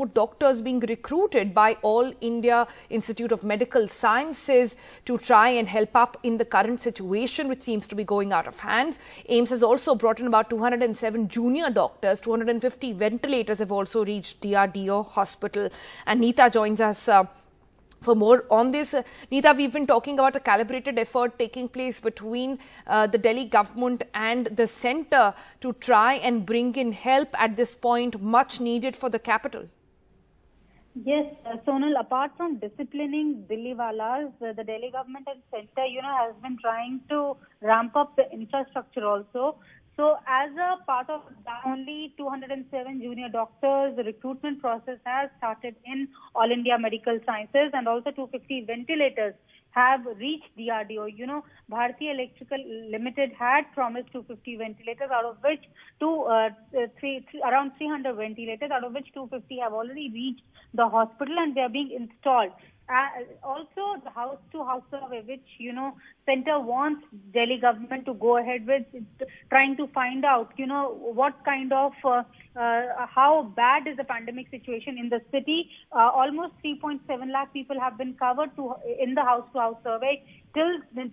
more doctors being recruited by All India Institute of Medical Sciences to try and help up in the current situation, which seems to be going out of hands. AIIMS has also brought in about 207 junior doctors. 250 ventilators have also reached DRDO hospital. And Neeta joins us for more on this. Neeta, we've been talking about a calibrated effort taking place between the Delhi government and the centre to try and bring in help at this point, much needed for the capital. Yes, Sonal, apart from disciplining Dilliwalas, the Delhi government and centre, has been trying to ramp up the infrastructure also. So as a part of that, only 207 junior doctors, the recruitment process has started in All India Medical Sciences, and also 250 ventilators have reached DRDO. Bharti Electrical Limited had promised 250 ventilators, out of which around 300 ventilators, out of which 250 have already reached the hospital and they are being installed. Also, the house-to-house survey, which, centre wants Delhi government to go ahead with, trying to find out, what kind of, how bad is the pandemic situation in the city. Almost 3.7 lakh people have been covered in the house-to-house survey till the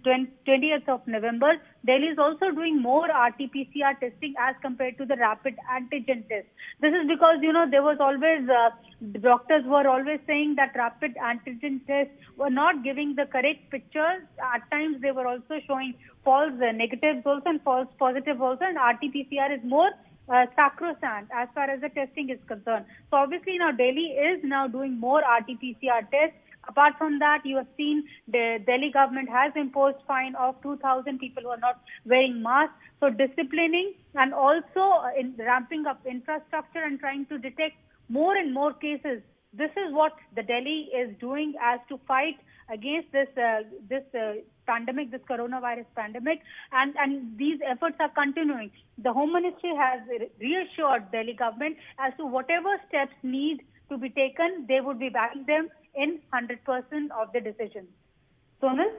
20th of November. Delhi is also doing more RT-PCR testing as compared to the rapid antigen test. This is because, there was always, doctors were always saying that rapid antigen tests were not giving the correct picture. At times, they were also showing false negatives also and false positives also, and RT-PCR is more sacrosanct as far as the testing is concerned. So obviously now Delhi is now doing more RT-PCR tests. Apart from that, you have seen the Delhi government has imposed fine of 2,000 people who are not wearing masks. So disciplining and also in ramping up infrastructure and trying to detect more and more cases. This is what the Delhi is doing as to fight against this pandemic, this coronavirus pandemic, and these efforts are continuing. The Home Ministry has reassured Delhi government as to whatever steps need to be taken, they would be backing them in 100% of the decisions. Sonal?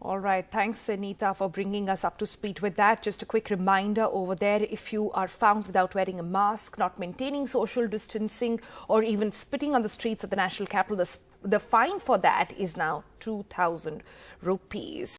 All right. Thanks, Neeta, for bringing us up to speed with that. Just a quick reminder over there, if you are found without wearing a mask, not maintaining social distancing, or even spitting on the streets of the national capital, the fine for that is now 2,000 rupees.